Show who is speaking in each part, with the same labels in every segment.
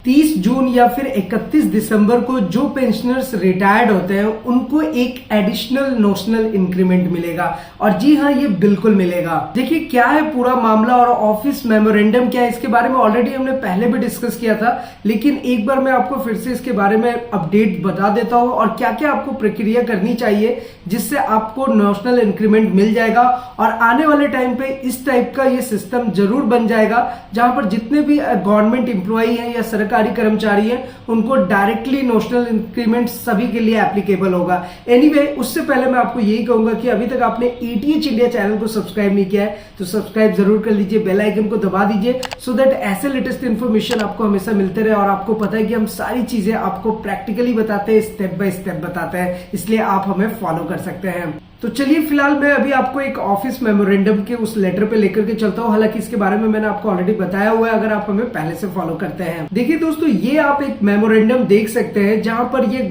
Speaker 1: 30 जून या फिर 31 दिसंबर को जो पेंशनर्स रिटायर्ड होते हैं उनको एक एडिशनल नोशनल इंक्रीमेंट मिलेगा। और जी हाँ, ये बिल्कुल मिलेगा। देखिए क्या है पूरा मामला और ऑफिस मेमोरेंडम क्या है, इसके बारे में ऑलरेडी हमने पहले भी डिस्कस किया था, लेकिन एक बार मैं आपको फिर से इसके बारे में अपडेट बता देता हूं और क्या क्या आपको प्रक्रिया करनी चाहिए जिससे आपको नोशनल इंक्रीमेंट मिल जाएगा। और आने वाले टाइम पे इस टाइप का ये सिस्टम जरूर बन जाएगा जहां पर जितने भी गवर्नमेंट एम्प्लॉई हैं या सरकारी कर्मचारी हैं उनको डायरेक्टली नोशनल इंक्रीमेंट सभी के लिए एप्लीकेबल होगा। एनीवे, उससे पहले मैं आपको यही कहूंगा कि अभी तक आपने ATH इंडिया चैनल को सब्सक्राइब नहीं किया है तो सब्सक्राइब जरूर कर लीजिए, बेल आइकन को दबा दीजिए सो दैट ऐसे लेटेस्ट इन्फॉर्मेशन आपको हमेशा मिलते रहे। और आपको पता है कि हम सारी चीजें आपको प्रैक्टिकली बताते हैं, स्टेप बाय स्टेप बताते हैं, इसलिए आप हमें फॉलो कर सकते हैं। तो चलिए फिलहाल मैं अभी आपको एक ऑफिस मेमोरेंडम के उस लेटर पे लेकर के चलता हूँ। हालांकि इसके बारे में मैंने आपको ऑलरेडी बताया हुआ है अगर आप हमें पहले से फॉलो करते हैं। देखिए दोस्तों, ये आप एक मेमोरेंडम देख सकते हैं जहां पर ये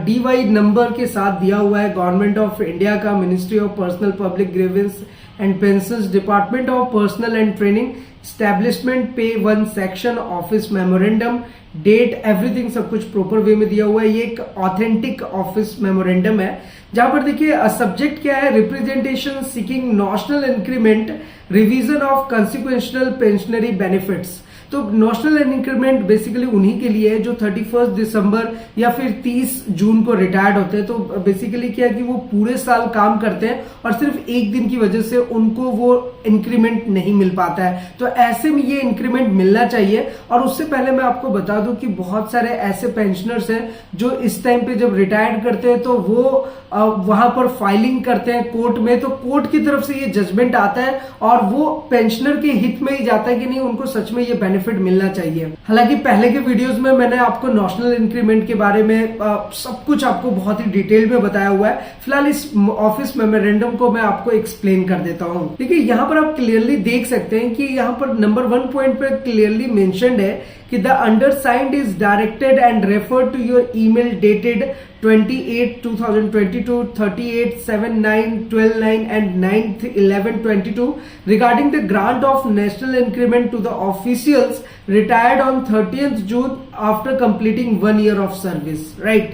Speaker 1: DY नंबर के साथ दिया हुआ है। गवर्नमेंट ऑफ इंडिया का ministry of personnel public grievances and pensions, department of personnel and training, establishment pay 1 section, office memorandum, date, everything सब कुछ प्रॉपर वे में दिया हुआ है। ये एक ऑथेंटिक ऑफिस मेमोरेंडम है जहां पर देखिए सब्जेक्ट क्या है, representation seeking national increment, revision of कंसिक्वेंशियल pensionary benefits. तो नेशनल इंक्रीमेंट बेसिकली उन्हीं के लिए है जो 31 दिसंबर या फिर 30 जून को रिटायर्ड होते हैं। तो बेसिकली क्या है कि वो पूरे साल काम करते हैं और सिर्फ एक दिन की वजह से उनको वो इंक्रीमेंट नहीं मिल पाता है। तो ऐसे में ये इंक्रीमेंट मिलना चाहिए। और उससे पहले मैं आपको बता दूं कि बहुत सारे ऐसे पेंशनर्स हैं जो इस टाइम पे जब रिटायर्ड करते हैं तो वो वहां पर फाइलिंग करते हैं कोर्ट में, तो कोर्ट की तरफ से ये जजमेंट आता है और वो पेंशनर के हित में ही जाता है कि नहीं उनको सच में ये बेनिफिट मिलना चाहिए। हालांकि पहले के वीडियोस में मैंने आपको नेशनल इंक्रीमेंट के बारे में सब कुछ आपको बहुत ही डिटेल में बताया हुआ है। फिलहाल इस ऑफिस मेमोरेंडम को मैं आपको एक्सप्लेन कर देता हूं। देखिए यहाँ पर आप क्लियरली देख सकते हैं कि यहाँ पर नंबर 1 पॉइंट पे क्लियरली मेंशन्ड है कि the undersigned is directed and referred to your email dated 28/2022, 38/7/9, 12/9 and 9/11/22 regarding the grant of national increment to the officials retired on 30th June after completing 1 year of service, right?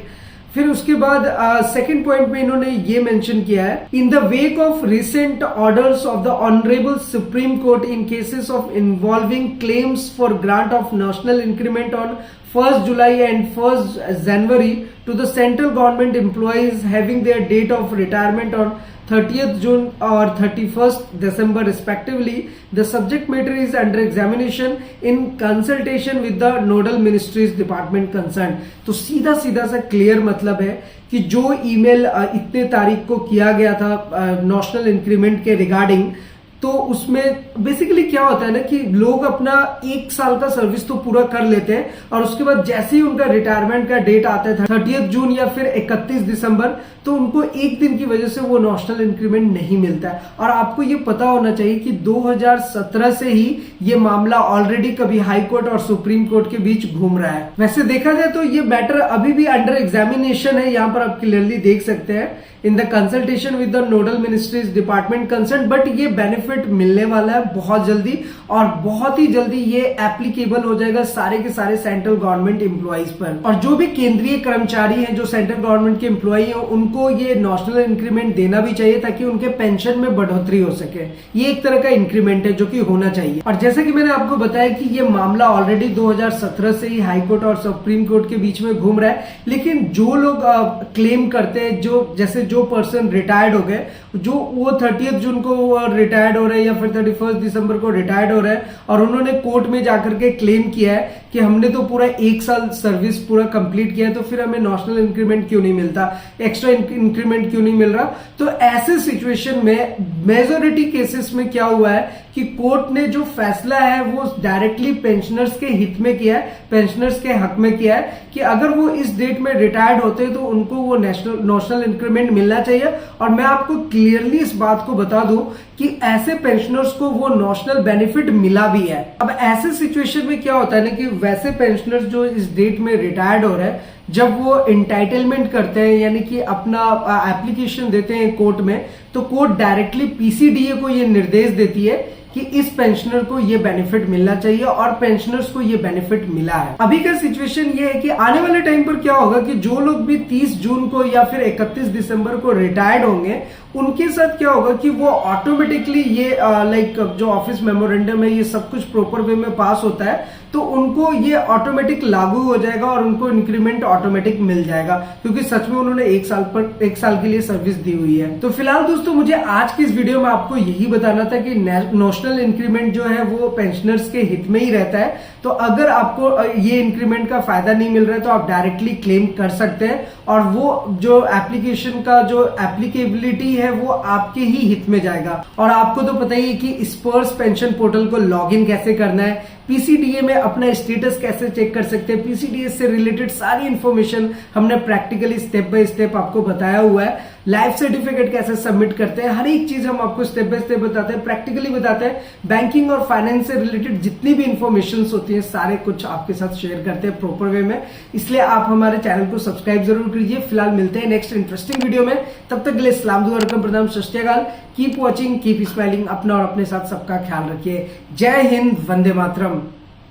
Speaker 1: फिर उसके बाद second point में इन्होंने ये mention किया है, in the wake of recent orders of the honourable supreme court in cases of involving claims for grant of national increment on 1st July and 1st January to the central government employees having their date of retirement on 30th June or 31st December respectively, the subject matter is under examination in consultation with the nodal ministries department concerned। तो सीधा सीधा सा clear मतलब है कि जो email इतने तारीख को किया गया था नेशनल इंक्रीमेंट के रिगार्डिंग, तो उसमें बेसिकली क्या होता है ना कि लोग अपना 1 साल का सर्विस तो पूरा कर लेते हैं और उसके बाद जैसे ही उनका रिटायरमेंट का डेट आता है 30 जून या फिर 31 दिसंबर, तो उनको एक दिन की वजह से वो नेशनल इंक्रीमेंट नहीं मिलता है। और आपको ये पता होना चाहिए कि 2017 से ही ये मामला ऑलरेडी कभी हाई कोर्ट और सुप्रीम कोर्ट के बीच घूम रहा है। वैसे देखा जाए तो ये मैटर अभी भी अंडर एग्जामिनेशन है, यहाँ पर आप क्लियरली देख सकते हैं, in the consultation with the nodal ministries department concern. But ये बेनिफिट मिलने वाला है बहुत जल्दी और बहुत ही जल्दी ये एप्लीकेबल हो जाएगा सारे के सारे सेंट्रल गवर्नमेंट एम्प्लॉइज पर। और जो भी केंद्रीय कर्मचारी हैं जो सेंट्रल गवर्नमेंट के एम्प्लॉई हैं उनको ये नेशनल इंक्रीमेंट देना भी चाहिए ताकि उनके पेंशन में बढ़ोतरी हो सके। ये एक तरह का इंक्रीमेंट है जो कि होना चाहिए। और जैसे कि मैंने आपको बताया कि ये मामला ऑलरेडी 2017 से ही हाई कोर्ट और सुप्रीम कोर्ट के बीच में घूम रहा है, लेकिन जो लोग क्लेम करते हैं, जो पर्सन रिटायर्ड हो गए, जो वो 30 जून को रिटायर्ड हो रहे हैं या फिर 31 दिसंबर को रिटायर्ड हो रहे हैं और उन्होंने कोर्ट में जाकर के क्लेम किया है कि हमने तो पूरा 1 साल सर्विस पूरा कंप्लीट किया है तो फिर हमें नेशनल इंक्रीमेंट क्यों नहीं मिलता, एक्स्ट्रा इंक्रीमेंट क्यों नहीं मिल रहा। तो ऐसे सिचुएशन में मेजोरिटी केसेस में क्या हुआ है कि कोर्ट ने जो फैसला है वो डायरेक्टली पेंशनर्स के हित में किया है, पेंशनर्स के हक में किया है कि अगर वो इस डेट में रिटायर्ड होते हैं तो उनको वो नेशनल इंक्रीमेंट मिलना चाहिए। और मैं आपको क्लियरली इस बात को बता दूं कि ऐसे पेंशनर्स को वो नेशनल बेनिफिट मिला भी है। अब ऐसे सिचुएशन में क्या होता है ना कि वैसे पेंशनर्स जो इस डेट में रिटायर्ड हो रहे हैं, जब वो इंटाइटलमेंट करते हैं यानी कि अपना एप्लीकेशन देते हैं कोर्ट में, तो कोर्ट डायरेक्टली PCDA को ये निर्देश देती है कि इस पेंशनर को ये बेनिफिट मिलना चाहिए और पेंशनर्स को ये बेनिफिट मिला है। अभी का सिचुएशन ये है कि आने वाले टाइम पर क्या होगा कि जो लोग भी 30 जून को या फिर 31 दिसंबर को रिटायर्ड होंगे उनके साथ क्या होगा कि वो ऑटोमेटिकली ये लाइक जो ऑफिस मेमोरेंडम है ये सब कुछ प्रॉपर वे में पास होता है तो उनको ये ऑटोमेटिक लागू हो जाएगा और उनको इंक्रीमेंट ऑटोमेटिक मिल जाएगा, क्योंकि सच में उन्होंने एक साल के लिए सर्विस दी हुई है। तो फिलहाल दोस्तों मुझे आज की इस वीडियो में आपको यही बताना था कि नॉशनल इंक्रीमेंट जो है वो पेंशनर्स के हित में ही रहता है। तो अगर आपको ये इंक्रीमेंट का फायदा नहीं मिल रहा है तो आप डायरेक्टली क्लेम कर सकते हैं और वो जो एप्लीकेशन का जो एप्लीकेबिलिटी है वो आपके ही हित में जाएगा। और आपको तो पता ही है कि स्पर्श पेंशन पोर्टल को लॉगिन कैसे करना है, पीसीडीए में अपना स्टेटस कैसे चेक कर सकते हैं, पीसीडीएस से रिलेटेड सारी इंफॉर्मेशन हमने प्रैक्टिकली स्टेप बाय स्टेप आपको बताया हुआ है। लाइफ सर्टिफिकेट कैसे सबमिट करते हैं, हर एक चीज हम आपको स्टेप बाय स्टेप बताते हैं, प्रैक्टिकली बताते हैं। बैंकिंग और फाइनेंस से रिलेटेड जितनी भी इंफॉर्मेशन होती है सारे कुछ आपके साथ शेयर करते हैं प्रॉपर वे में, इसलिए आप हमारे चैनल को सब्सक्राइब जरूर कीजिए। फिलहाल मिलते हैं नेक्स्ट इंटरेस्टिंग वीडियो में, तब तक के लिए सलाम दुआ रकम प्रणाम सत श्री अकाल। कीप वॉचिंग, कीप स्माइलिंग, अपना और अपने साथ सबका ख्याल रखिए। जय हिंद, वंदे मातरम।